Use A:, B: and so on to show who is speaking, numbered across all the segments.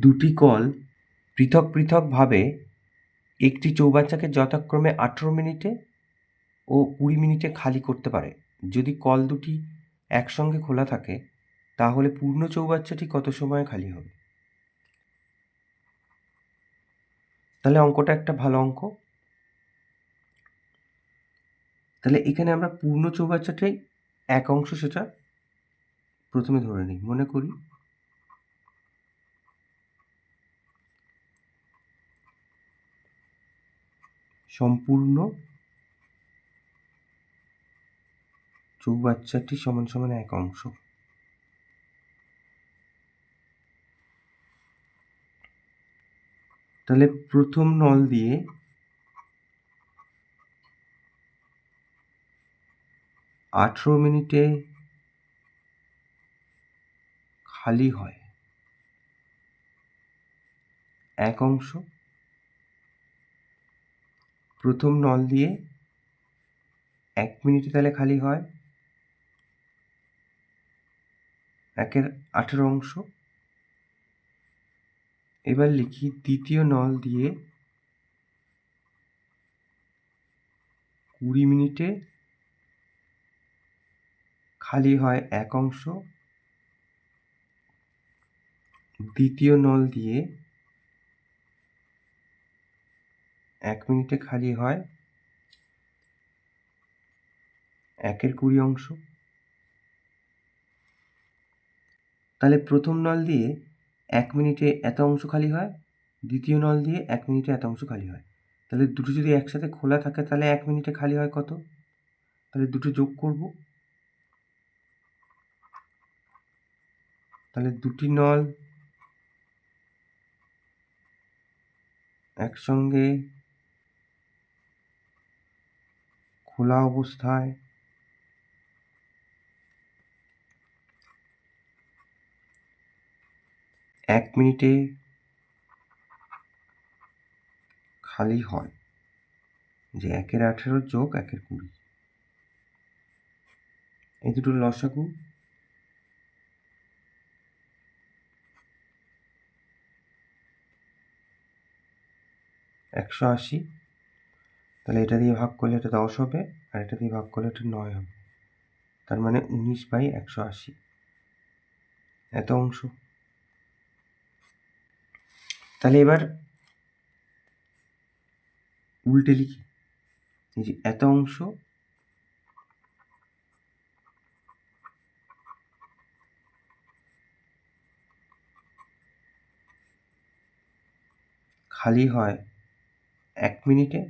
A: দুটি কল পৃথক পৃথকভাবে একটি চৌবাচ্চাকে যথাক্রমে 18 মিনিটে ও 20 মিনিটে খালি করতে পারে। যদি কল দুটি একসঙ্গে খোলা থাকে তাহলে পূর্ণ চৌবাচ্চাটি কত সময়ে খালি হবে? তাহলে অঙ্কটা একটা ভালো অঙ্ক। তাহলে এখানে আমরা পূর্ণ চৌবাচ্চাটাই এক অংশ সেটা প্রথমে ধরে নিই। মনে করি সম্পূর্ণ চৌবাচ্চাটি সমান সমান এক অংশ। তাহলে প্রথম নল দিয়ে 18 মিনিটে খালি হয় এক অংশ। প্রথম নল দিয়ে 1 মিনিটে তাহলে খালি হয় 1/18 অংশ। এবার লিখি দ্বিতীয় নল দিয়ে 20 মিনিটে খালি হয় এক অংশ। দ্বিতীয় নল দিয়ে 1 মিনিটে খালি হয় 1/20 অংশ। তাহলে প্রথম নল দিয়ে 1 মিনিটে এত অংশ খালি হয়, দ্বিতীয় নল দিয়ে 1 মিনিটে এত অংশ খালি হয়। তাহলে দুটো যদি একসাথে খোলা থাকে তাহলে 1 মিনিটে খালি হয় কত? তাহলে দুটো যোগ করব। তাহলে দুটি নল একসঙ্গে খোলা অবস্থায় 1 মিনিটে খালি হয়, যে 1/18 যোগ 1/20, এই দুটোর লসাগু 180। তাহলে এটা দিয়ে ভাগ করলে এটা 10 হবে, আর এটা দিয়ে ভাগ করলে এটা 9 হবে। তার মানে 19/180 এত অংশ। তাহলে এবার উল্টে লিখি, এই যে এত অংশ খালি হয় 1 মিনিটে,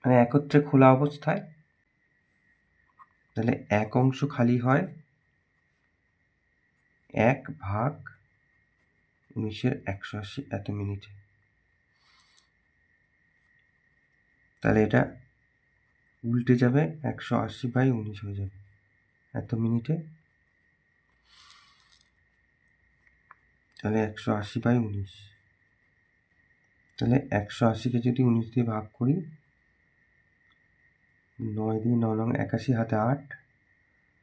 A: মানে একত্রে খোলা অবস্থায়। তাহলে এক অংশ খালি হয় 1/19/180 এত মিনিটে। তাহলে এটা উল্টে যাবে, 180/19 হয়ে যাবে এত মিনিটে। তাহলে 180/19, তাহলে 180কে যদি 19 দিয়ে ভাগ করি, 9 দিয়ে 9 নং 81, হাতে 8,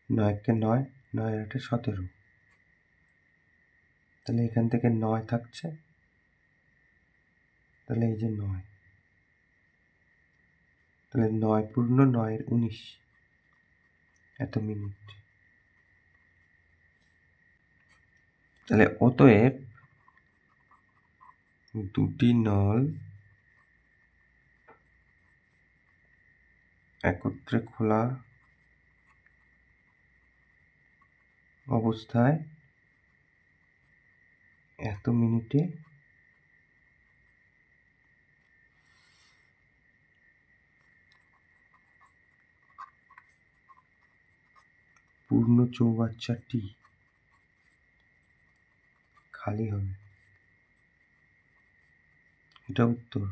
A: 9 9, 9 8 17। তাহলে এখান থেকে 9 থাকছে, তাহলে এই যে 9, তাহলে 9 পূর্ণ 9 19 এত মিনিট। তাহলে অতএব দুটি নল একত্রে খোলা অবস্থায় এত মিনিটে পূর্ণ চৌবাচ্চাটি খালি হবে। এটা উত্তর।